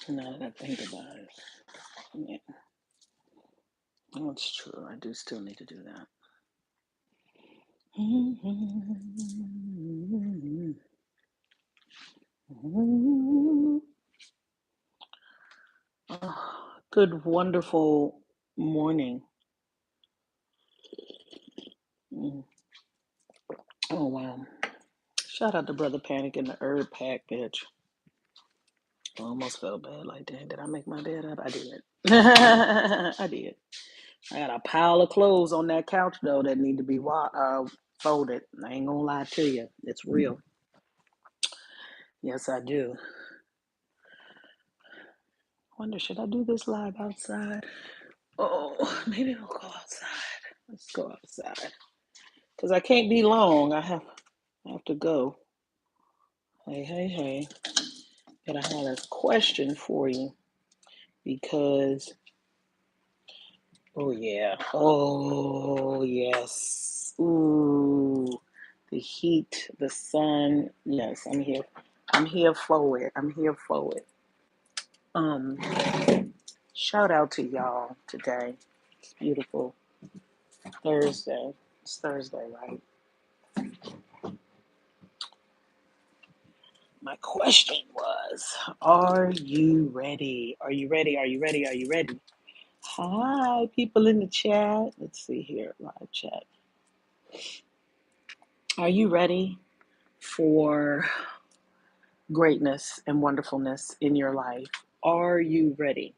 Now that I think about it, yeah, that's true. I do still need to do that. Good, wonderful morning. Mm. Oh, wow. Shout out to Brother Panic in the herb pack, bitch. I almost felt bad. Like, dang, did I make my bed up? I did. I did. I got a pile of clothes on that couch, though, that need to be folded. I ain't gonna lie to you. It's real. Yes, I do. Wonder, should I do this live outside? Oh, maybe we'll go outside. Let's go outside. Because I can't be long. I have to go. Hey, hey, hey. But I had a question for you because, oh, yeah. Oh, yes. Ooh, the heat, the sun. Yes, I'm here. I'm here for it. I'm here for it. Um, Shout out to y'all today. It's beautiful Thursday. It's Thursday, right? My question was, are you ready? Are you ready? Are you ready? Are you ready? Hi, people in the chat. Let's see here, live chat. Are you ready for greatness and wonderfulness in your life? Are you ready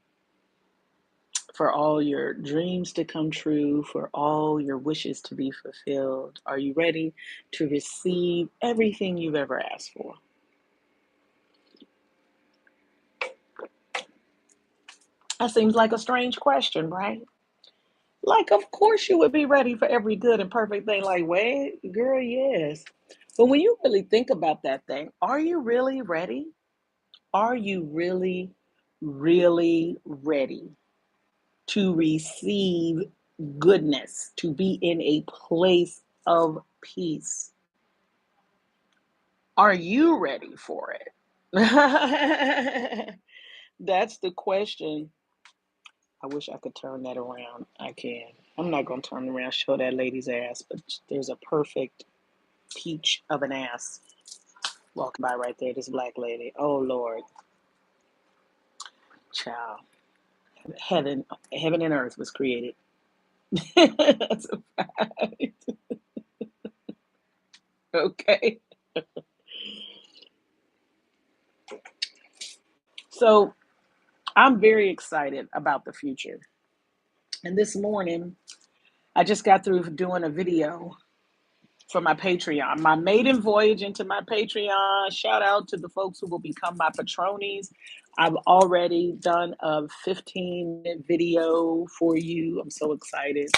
for all your dreams to come true, for all your wishes to be fulfilled? Are you ready to receive everything you've ever asked for? That seems like a strange question, right? Like, of course you would be ready for every good and perfect thing. Like, wait, girl, yes. But when you really think about that thing, are you really ready? Are you really, really ready to receive goodness, to be in a place of peace? Are you ready for it? That's the question. I wish I could turn that around. I can. I'm not going to turn around, show that lady's ass, but there's a perfect peach of an ass walking by right there. This black lady. Oh, Lord. Child. Heaven, heaven and earth was created. That's a fact. Okay. So I'm very excited about the future. And this morning, I just got through doing a video for my Patreon, my maiden voyage into my Patreon. Shout out to the folks who will become my patronies. I've already done a 15-minute video for you. I'm so excited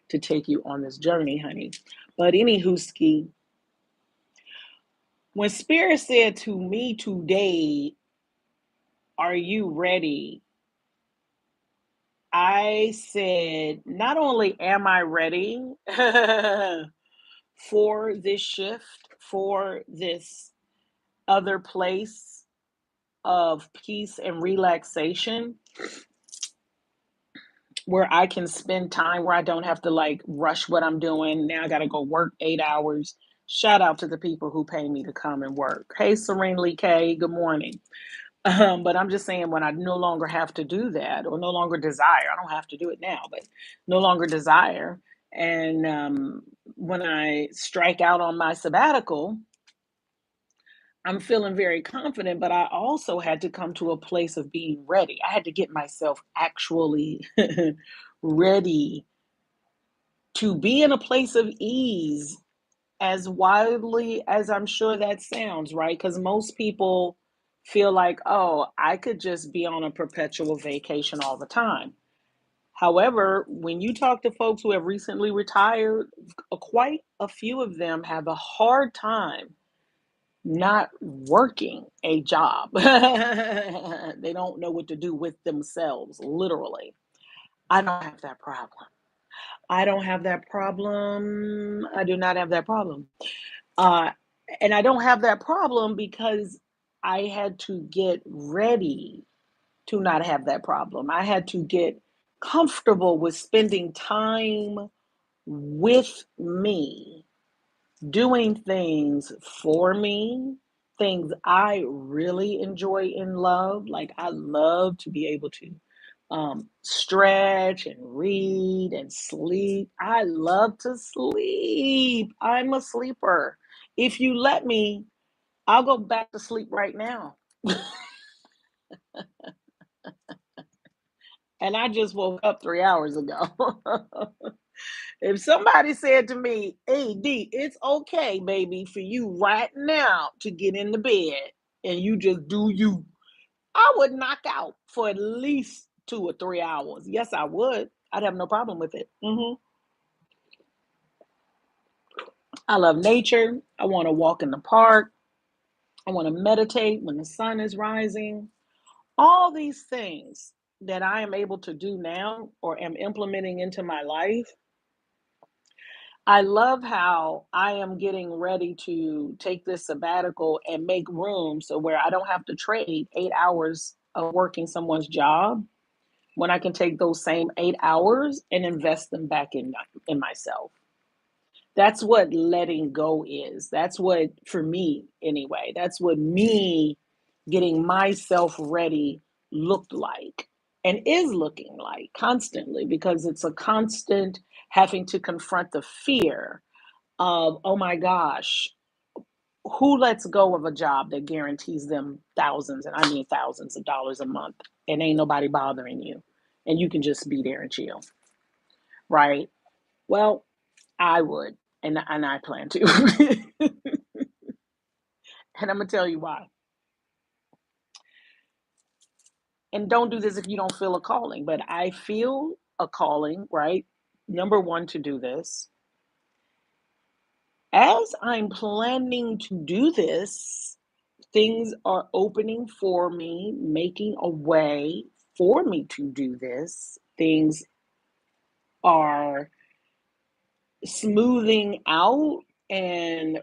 to take you on this journey, honey. But anywho, ski, when Spirit said to me today, are you ready? I said, not only am I ready for this shift, for this other place of peace and relaxation where I can spend time where I don't have to like rush what I'm doing. Now I got to go work 8 hours. Shout out to the people who pay me to come and work. Hey, Serene Lee K, good morning. But I'm just saying when I no longer have to do that or no longer desire, I don't have to do it now, but no longer desire. And when I strike out on my sabbatical, I'm feeling very confident, but I also had to come to a place of being ready. I had to get myself actually ready to be in a place of ease, as wildly as I'm sure that sounds, right? Because most people feel like, oh, I could just be on a perpetual vacation all the time. However, when you talk to folks who have recently retired, quite a few of them have a hard time not working a job. They don't know what to do with themselves, literally. I don't have that problem. I don't have that problem. I do not have that problem. Uh, and I don't have that problem because I had to get ready to not have that problem. I had to get comfortable with spending time with me, doing things for me, things I really enjoy and love. Like I love to be able to stretch and read and sleep. I love to sleep. I'm a sleeper. If you let me, I'll go back to sleep right now. And I just woke up 3 hours ago. If somebody said to me, "Hey D, it's okay, baby, for you right now to get in the bed and you just do you," I would knock out for at least 2 or 3 hours. Yes, I would. I'd have no problem with it. I love nature. I want to walk in the park. I want to meditate when the sun is rising. All these things that I am able to do now or am implementing into my life. I love how I am getting ready to take this sabbatical and make room so where I don't have to trade 8 hours of working someone's job when I can take those same 8 hours and invest them back in myself. That's what letting go is. That's what, for me anyway, that's what me getting myself ready looked like and is looking like constantly, because it's a constant having to confront the fear of, oh my gosh, who lets go of a job that guarantees them thousands, and I mean thousands of dollars a month, and ain't nobody bothering you, and you can just be there and chill, right? Well, I would, and I plan to. And I'm gonna tell you why. And don't do this if you don't feel a calling, but I feel a calling, right? Number one, to do this. As I'm planning to do this, things are opening for me, making a way for me to do this. Things are smoothing out, and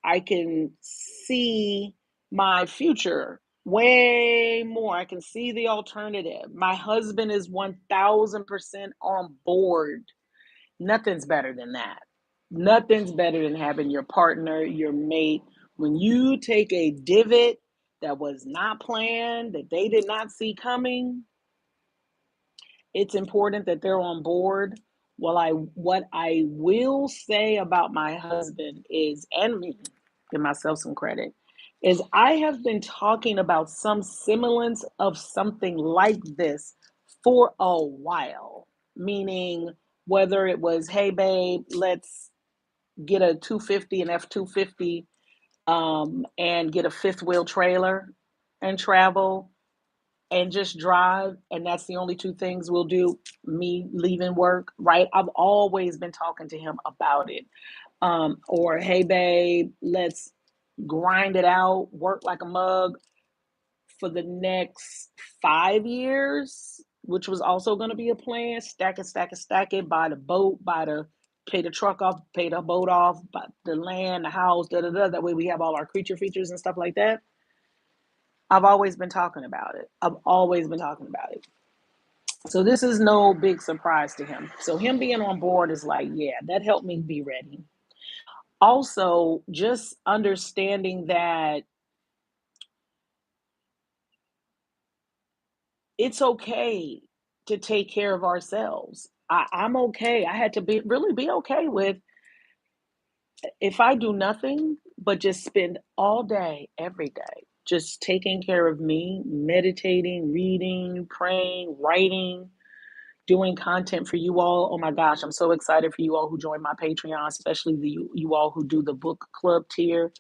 I can see my future way more. I can see the alternative. My husband is 1000% on board. Nothing's better than that. Nothing's better than having your partner, your mate, when you take a divot that was not planned, that they did not see coming. It's important that they're on board. Well, what I will say about my husband is, and me, give myself some credit, is I have been talking about some semblance of something like this for a while. Meaning, whether it was, hey babe, let's get a 250, an F-250, and get a fifth wheel trailer and travel and just drive, and that's the only two things we'll do, me leaving work, right? I've always been talking to him about it. Or hey babe, let's grind it out, work like a mug for the next 5 years, which was also going to be a plan. Stack it, stack it, stack it, buy the boat, pay the truck off, pay the boat off, buy the land, the house, da da da. That way we have all our creature features and stuff like that. I've always been talking about it. I've always been talking about it. So this is no big surprise to him. So him being on board is like, yeah, that helped me be ready. Also, just understanding that it's okay to take care of ourselves. I'm okay. I had to be okay with, if I do nothing but just spend all day, every day, just taking care of me, meditating, reading, praying, writing, doing content for you all. Oh my gosh, I'm so excited for you all who join my Patreon, especially you all who do the book club tier.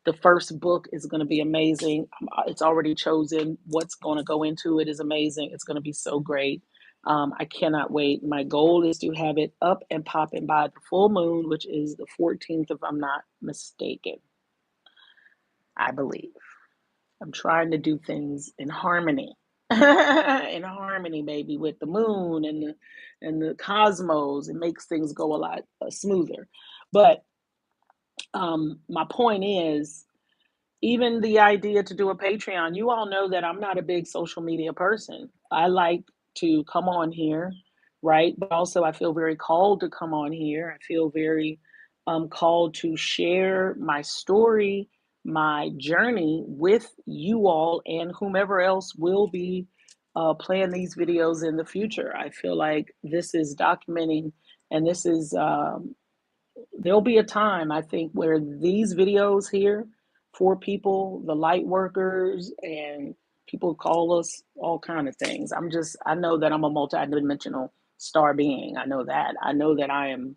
The first book is going to be amazing. It's already chosen. What's going to go into it is amazing. It's going to be so great. I cannot wait. My goal is to have it up and popping by the full moon, which is the 14th, if I'm not mistaken. I believe. I'm trying to do things in harmony. In harmony, baby, with the moon and the cosmos. It makes things go a lot smoother. But my point is, even the idea to do a Patreon, you all know that I'm not a big social media person. I like to come on here, right? But also, I feel very called to come on here. I feel very called to share my story, my journey with you all and whomever else will be playing these videos in the future. I feel like this is documenting and this is there'll be a time I think where these videos here for people, the light workers, and people call us all kind of things. I know that I'm a multidimensional star being. I know that I am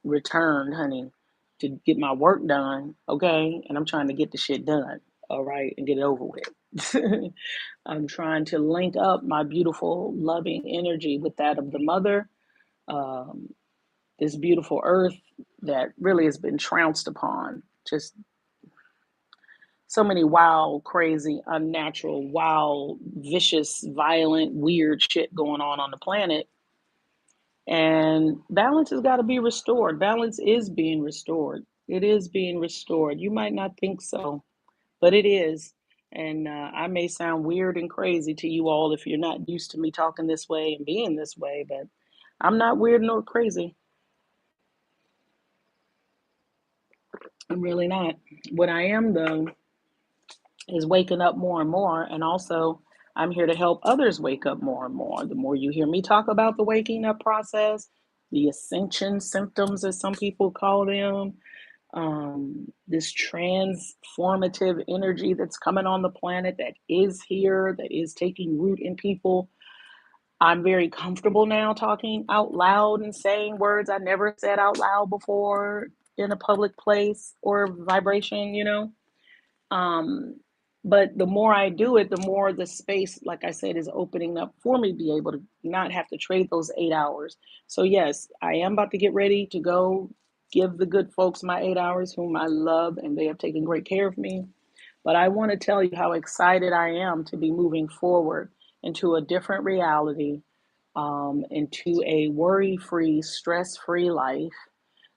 returned, honey, to get my work done, okay? And I'm trying to get the shit done, all right, and get it over with. I'm trying to link up my beautiful, loving energy with that of the mother. Um, this beautiful earth that really has been trounced upon. Just so many wild, crazy, unnatural, wild, vicious, violent, weird shit going on the planet. And balance has got to be restored. Balance is being restored. It is being restored. You might not think so, but it is. And I may sound weird and crazy to you all if you're not used to me talking this way and being this way, but I'm not weird nor crazy. I'm really not. What I am, though, is waking up more and more. And also, I'm here to help others wake up more and more. The more you hear me talk about the waking up process, the ascension symptoms, as some people call them, this transformative energy that's coming on the planet that is here, that is taking root in people. I'm very comfortable now talking out loud and saying words I never said out loud before in a public place or vibration, you know. Um, but the more I do it, the more the space, like I said, is opening up for me to be able to not have to trade those 8 hours. So, yes, I am about to get ready to go give the good folks my 8 hours, whom I love, and they have taken great care of me. But I want to tell you how excited I am to be moving forward into a different reality, into a worry free, stress free life.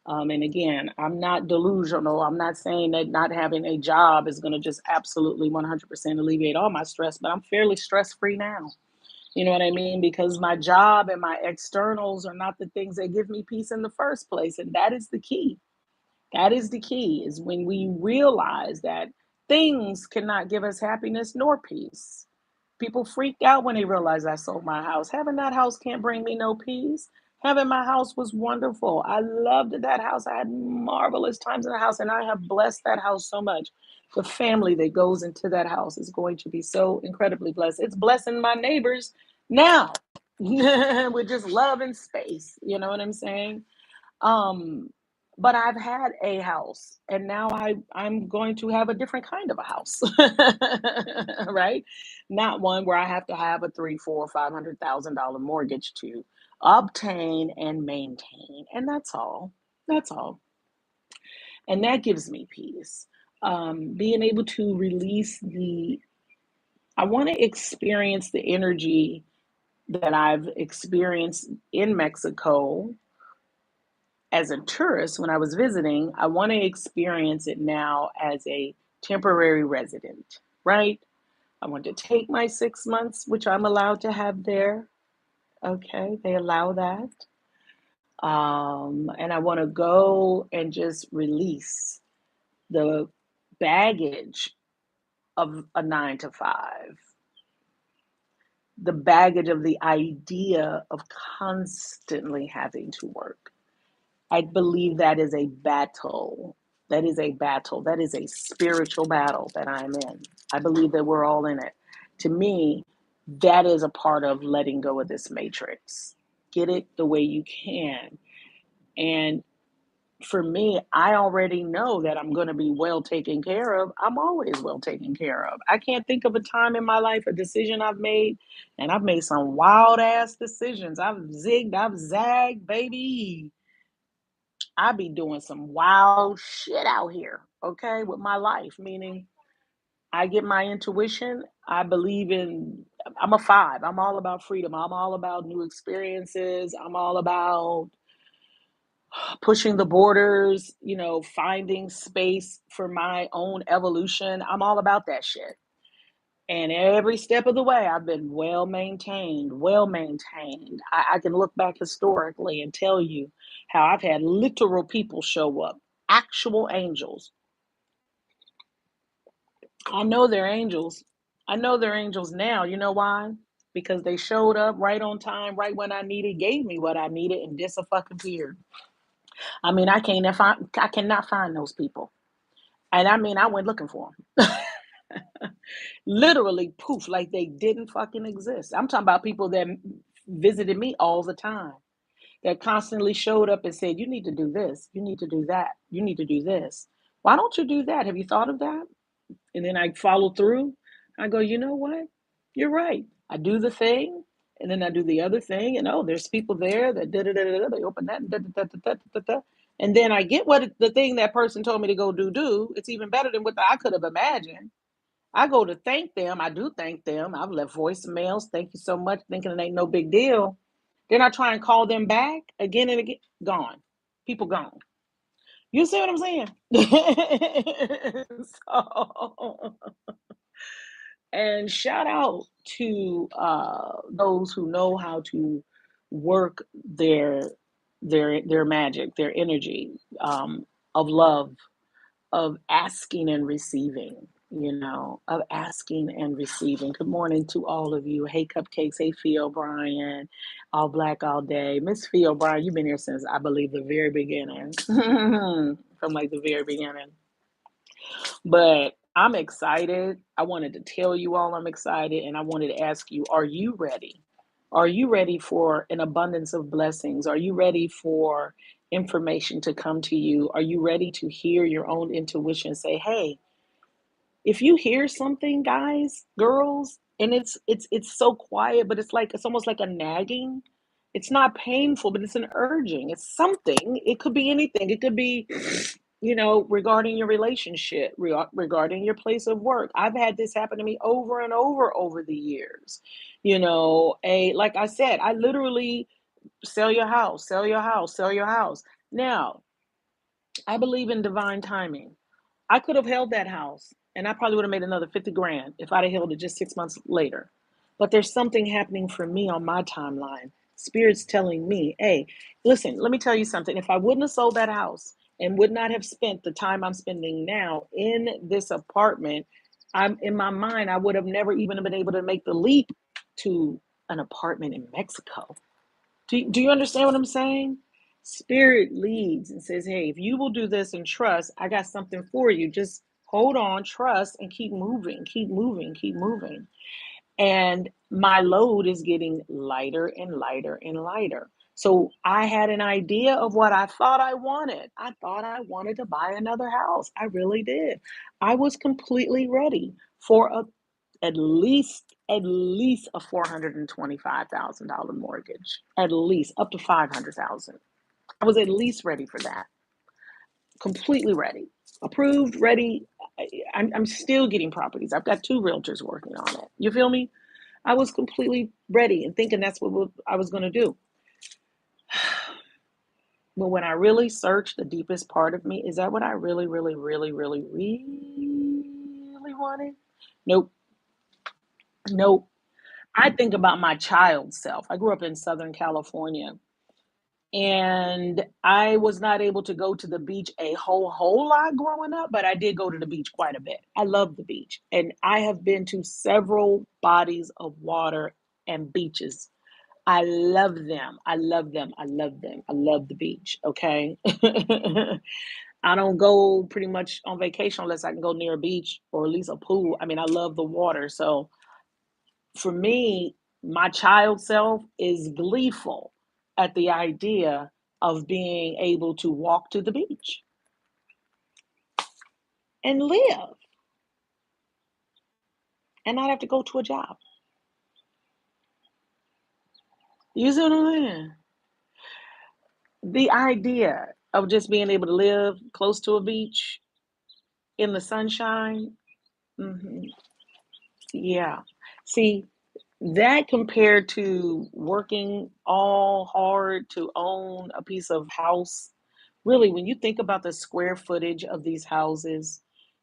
And again, I'm not delusional. I'm not saying that not having a job is going to just absolutely 100% alleviate all my stress, but I'm fairly stress free now. You know what I mean? Because my job and my externals are not the things that give me peace in the first place. And that is the key. That is the key, is when we realize that things cannot give us happiness nor peace. People freaked out when they realized I sold my house. Having that house can't bring me no peace. Having my house was wonderful. I loved that house. I had marvelous times in the house, and I have blessed that house so much. The family that goes into that house is going to be so incredibly blessed. It's blessing my neighbors now with just love and space. You know what I'm saying? Um, but I've had a house and now I'm going to have a different kind of a house. Right? Not one where I have to have a three, four, $500,000 mortgage to obtain and maintain. And that's all. That's all. And that gives me peace. Being able to release I want to experience the energy that I've experienced in Mexico as a tourist when I was visiting. I want to experience it now as a temporary resident, right? I want to take my 6 months, which I'm allowed to have there. Okay, they allow that. And I want to go and just release the baggage of a 9 to 5, the baggage of the idea of constantly having to work. I believe that is a battle. That is a battle. That is a spiritual battle that I'm in. I believe that we're all in it. To me, that is a part of letting go of this matrix. Get it the way you can. And for me, I already know that I'm going to be well taken care of. I'm always well taken care of. I can't think of a time in my life, a decision I've made, and I've made some wild ass decisions. I've zigged, I've zagged, baby. I be doing some wild shit out here, okay, with my life. Meaning, I get my intuition. I believe in, I'm a five. I'm all about freedom. I'm all about new experiences. I'm all about pushing the borders, finding space for my own evolution. I'm all about that shit. And every step of the way, I've been well maintained, well maintained. I can look back historically and tell you how I've had literal people show up, actual angels. I know they're angels. I know they're angels now. You know why? Because they showed up right on time, right when I needed, gave me what I needed, and disappeared. I mean, I cannot find those people. And I mean, I went looking for them. Literally poof, like they didn't fucking exist. I'm talking about people that visited me all the time, that constantly showed up and said, "You need to do this, you need to do that, you need to do this. Why don't you do that? Have you thought of that?" And then I follow through. I go, "You know what? You're right." I do the thing, and then I do the other thing, and oh, there's people there that da da da da. They open that, and da da da da da da. And then I get what the thing that person told me to go do. It's even better than what I could have imagined. I go to thank them. I do thank them. I've left voicemails. Thank you so much, thinking it ain't no big deal. Then I try and call them back again and again. Gone. People gone. You see what I'm saying? So, and shout out to those who know how to work their magic, their energy, of love, of asking and receiving, of asking and receiving. Good morning to all of you. Hey, Cupcakes. Hey, Fee O'Brien. All black all day. Miss Fee O'Brien, you've been here since, I believe, the very beginning. From like the very beginning. But I'm excited. I wanted to tell you all I'm excited, and I wanted to ask you, are you ready? Are you ready for an abundance of blessings? Are you ready for information to come to you? Are you ready to hear your own intuition say, "Hey, if you hear something, guys, girls, and it's so quiet, but it's almost like a nagging. It's not painful, but it's an urging. It's something. It could be anything. It could be, regarding your relationship, regarding your place of work. I've had this happen to me over and over the years. Like I said, I literally sell your house, sell your house, sell your house. Now, I believe in divine timing. I could have held that house and I probably would have made another 50 grand if I'd have held it just 6 months later. But there's something happening for me on my timeline. Spirit's telling me, hey, listen, let me tell you something. If I wouldn't have sold that house and would not have spent the time I'm spending now in this apartment, I'm in my mind, I would have never even been able to make the leap to an apartment in Mexico. Do you understand what I'm saying? Spirit leads and says, hey, if you will do this and trust, I got something for you. Just hold on, trust, and keep moving, keep moving, keep moving. And my load is getting lighter and lighter and lighter. So I had an idea of what I thought I wanted. I thought I wanted to buy another house. I really did. I was completely ready for at least a $425,000 mortgage, at least up to 500,000. I was at least ready for that, completely ready, approved, ready. I'm still getting properties. I've got two realtors working on it. You feel me? I was completely ready and thinking that's what I was going to do. But when I really searched the deepest part of me, is that what I really, really, really, really, really wanted? Nope. Nope. I think about my child self. I grew up in Southern California and I was not able to go to the beach a whole lot growing up, but I did go to the beach quite a bit. I love the beach and I have been to several bodies of water and beaches. I love them. I love them. I love them. I love the beach. Okay. I don't go pretty much on vacation unless I can go near a beach or at least a pool. I mean, I love the water. So for me, my child self is gleeful at the idea of being able to walk to the beach and live and not have to go to a job. You see what I'm saying? The idea of just being able to live close to a beach in the sunshine. Hmm. Yeah. See, that compared to working all hard to own a piece of house Really, when you think about the square footage of these houses,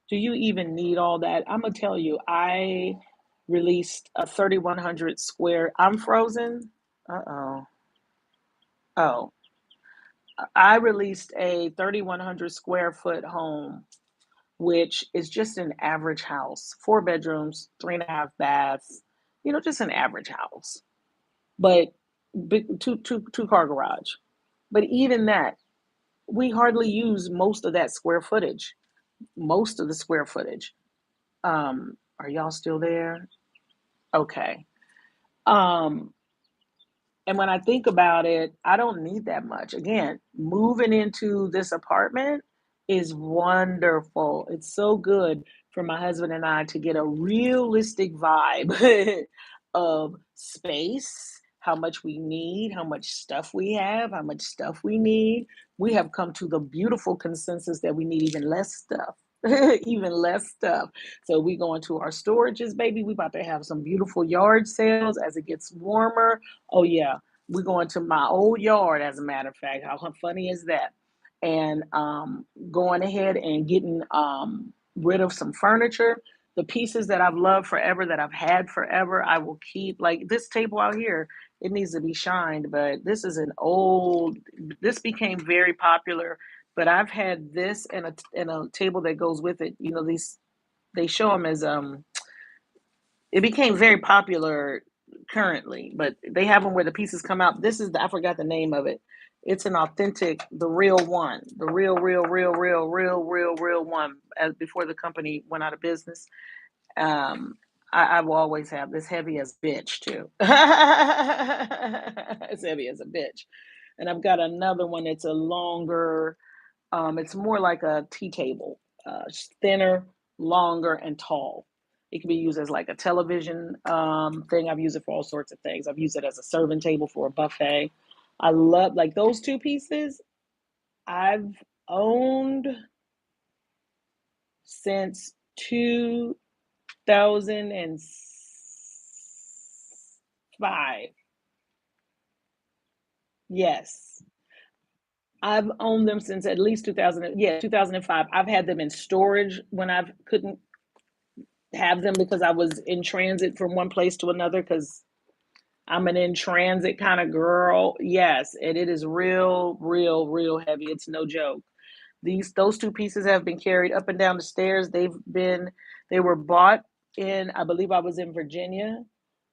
do you even need all that? I'm gonna tell you, I released a 3,100 square. I'm frozen. Uh-oh. Oh, I released a 3,100 square foot home, which is just an average house, 4 bedrooms, 3.5 baths, just an average house, but big two car garage. But even that, we hardly use most of that square footage, most of the square footage. Are y'all still there? Okay. Um, And when I think about it, I don't need that much. Again, moving into this apartment is wonderful. It's so good for my husband and I to get a realistic vibe of space, how much we need, how much stuff we have, how much stuff we need. We have come to the beautiful consensus that we need even less stuff. Even less stuff. So we go into our storages, baby. We about to have some beautiful yard sales as it gets warmer. Oh yeah, we're going to my old yard, as a matter of fact. How funny is that? And going ahead and getting rid of some furniture. The pieces that I've loved forever, that I've had forever, I will keep. Like this table out here, it needs to be shined, but this is an old, this became very popular. But I've had this and a table that goes with it. These, they show them as it became very popular currently, but they have them where the pieces come out. This is I forgot the name of it. It's an authentic, the real one, the real one. As before the company went out of business, um, I will always have this heavy as bitch too. It's heavy as a bitch, and I've got another one that's a longer. It's more like a tea table, thinner, longer, and tall. It can be used as like a television thing. I've used it for all sorts of things. I've used it as a serving table for a buffet. I love like those two pieces. I've owned since 2005. Yes. I've owned them since at least 2000. Yeah, 2005. I've had them in storage when I couldn't have them because I was in transit from one place to another because I'm an in transit kind of girl. Yes, and it is real heavy. It's no joke. Those two pieces have been carried up and down the stairs. They were bought in, I believe I was in Virginia.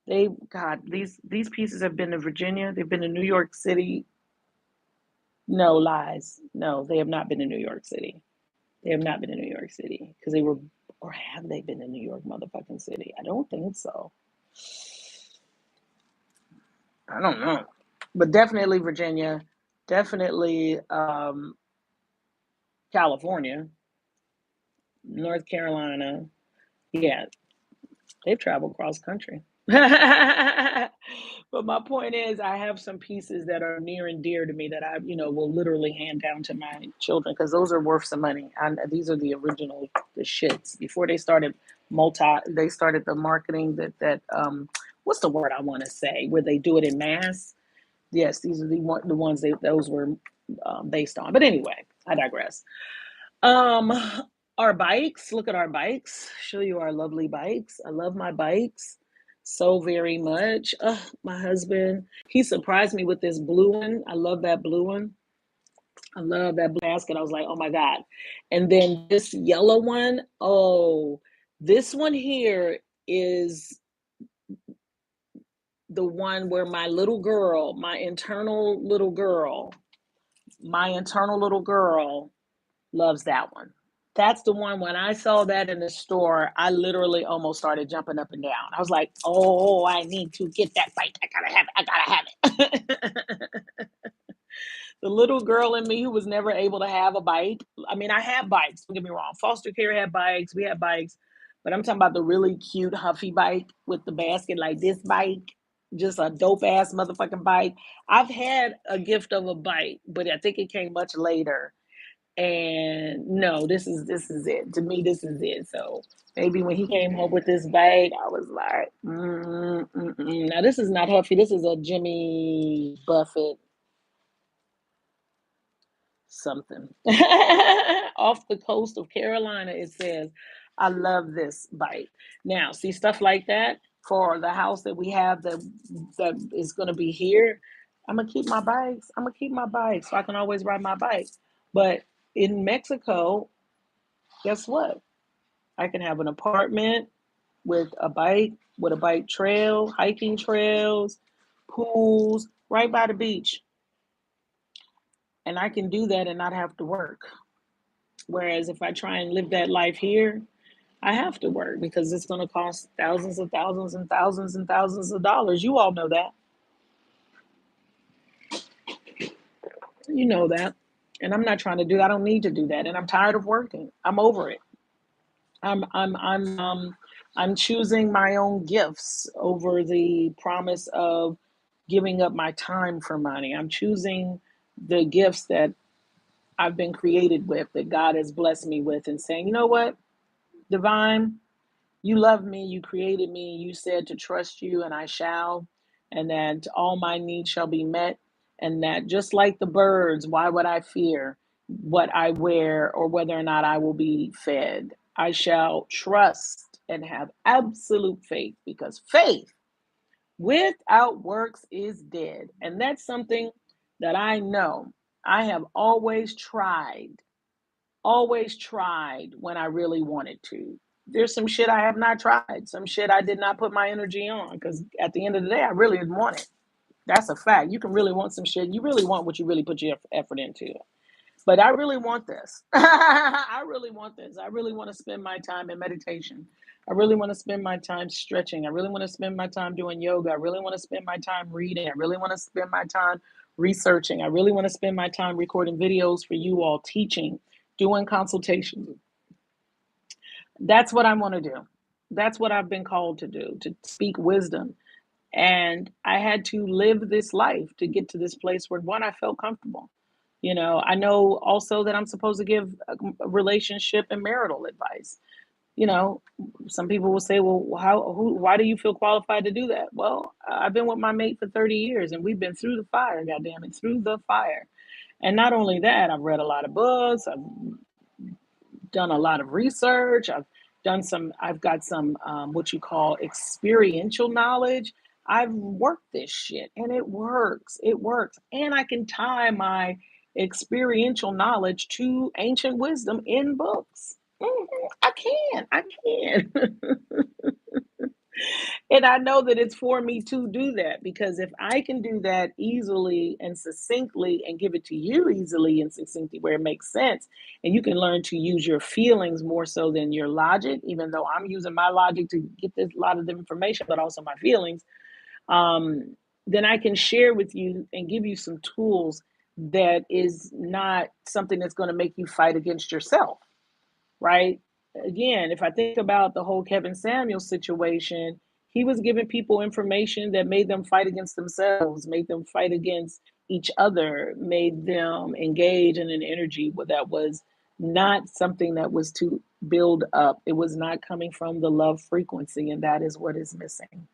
These pieces have been in Virginia. They've been in New York City. No lies. No, they have not been in New York City. They have not been in New York City because they were, or have they been in New York motherfucking city? I don't think so. I don't know, but definitely Virginia, definitely California, North Carolina. Yeah, they've traveled cross country. But my point is, I have some pieces that are near and dear to me that I, will literally hand down to my children because those are worth some money. And these are the original, the shits. Before they started they started the marketing what's the word I want to say, where they do it in mass. Yes, these are the ones those were based on. But anyway, I digress. Um, our bikes. Look at our bikes. Show you our lovely bikes. I love my bikes so very much. My husband, he surprised me with this blue one. I love that blue one. I love that basket. I was like, oh my god. And then this yellow one. Oh, this one here is the one where my internal little girl loves that one. That's the one. When I saw that in the store, I literally almost started jumping up and down. I was like, oh, I need to get that bike. I gotta have it. I gotta have it. The little girl in me who was never able to have a bike. I mean, I have bikes, don't get me wrong. Foster care had bikes, we had bikes, but I'm talking about the really cute Huffy bike with the basket, like this bike, just a dope ass motherfucking bike. I've had a gift of a bike, but I think it came much later. And no, this is it. To me, this is it. So maybe when he came home with this bag, I was like, now this is not Huffy. This is a Jimmy Buffett. something. Off the coast of Carolina, it says, I love this bike. Now, see stuff like that for the house that we have that is going to be here. I'm gonna keep my bikes. I'm gonna keep my bike so I can always ride my bike. But in Mexico, guess what? I can have an apartment with a bike trail, hiking trails, pools, right by the beach. And I can do that and not have to work. Whereas if I try and live that life here, I have to work because it's going to cost thousands and thousands and thousands and thousands of dollars. You all know that. You know that. And I'm not trying to do that. I don't need to do that. And I'm tired of working. I'm over it. I'm choosing my own gifts over the promise of giving up my time for money. I'm choosing the gifts that I've been created with, that God has blessed me with, and saying, you know what, divine, you love me, you created me, you said to trust you, and I shall, and that all my needs shall be met, and that just like the birds, why would I fear what I wear or whether or not I will be fed? I shall trust and have absolute faith, because faith without works is dead. And that's something that I know I have always tried when I really wanted to. There's some shit I have not tried, some shit I did not put my energy on because at the end of the day, I really didn't want it. That's a fact. You can really want some shit. You really want what you really put your effort into. But I really want this. I really want this. I really want to spend my time in meditation. I really want to spend my time stretching. I really want to spend my time doing yoga. I really want to spend my time reading. I really want to spend my time researching. I really want to spend my time recording videos for you all, teaching, doing consultations. That's what I want to do. That's what I've been called to do, to speak wisdom. And I had to live this life to get to this place where, one, I felt comfortable. I know also that I'm supposed to give a relationship and marital advice. You know, some people will say, well, why do you feel qualified to do that? Well, I've been with my mate for 30 years and we've been through the fire, goddamn it, through the fire. And not only that, I've read a lot of books. I've done a lot of research. I've got some, what you call experiential knowledge. I've worked this shit and it works. It works. And I can tie my experiential knowledge to ancient wisdom in books. I can. And I know that it's for me to do that, because if I can do that easily and succinctly and give it to you easily and succinctly where it makes sense, and you can learn to use your feelings more so than your logic, even though I'm using my logic to get this a lot of the information, but also my feelings, then I can share with you and give you some tools that is not something that's going to make you fight against yourself, right? Again, if I think about the whole Kevin Samuels situation, he was giving people information that made them fight against themselves, made them fight against each other, made them engage in an energy that was not something that was to build up. It was not coming from the love frequency, and that is what is missing.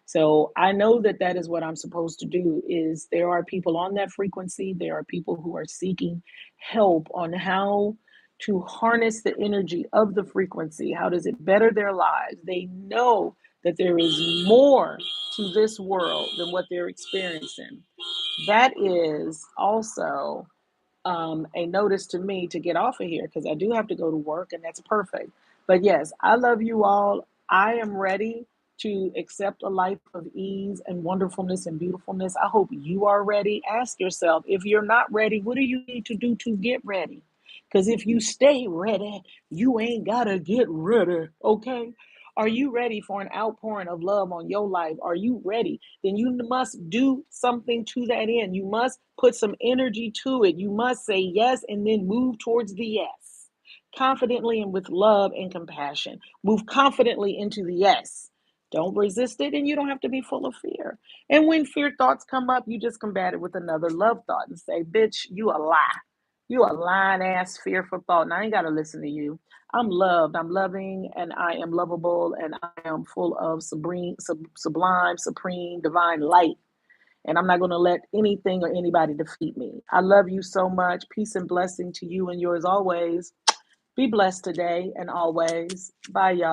So I know that that is what I'm supposed to do. Is there are people on that frequency, there are people who are seeking help on how to harness the energy of the frequency. How does it better their lives? They know that there is more to this world than what they're experiencing. That is also a notice to me to get off of here, because I do have to go to work, and that's perfect. But yes, I love you all. I am ready to accept a life of ease and wonderfulness and beautifulness. I hope you are ready. Ask yourself, if you're not ready, what do you need to do to get ready? Because if you stay ready, you ain't got to get ready, okay? Are you ready for an outpouring of love on your life? Are you ready? Then you must do something to that end. You must put some energy to it. You must say yes and then move towards the yes. Confidently and with love and compassion. Move confidently into the yes. Don't resist it, and you don't have to be full of fear. And when fear thoughts come up, you just combat it with another love thought and say, bitch, you a lie. You a lying ass fearful thought. And I ain't got to listen to you. I'm loved, I'm loving, and I am lovable, and I am full of sublime, supreme, divine light. And I'm not going to let anything or anybody defeat me. I love you so much. Peace and blessing to you and yours always. Be blessed today and always. Bye, y'all.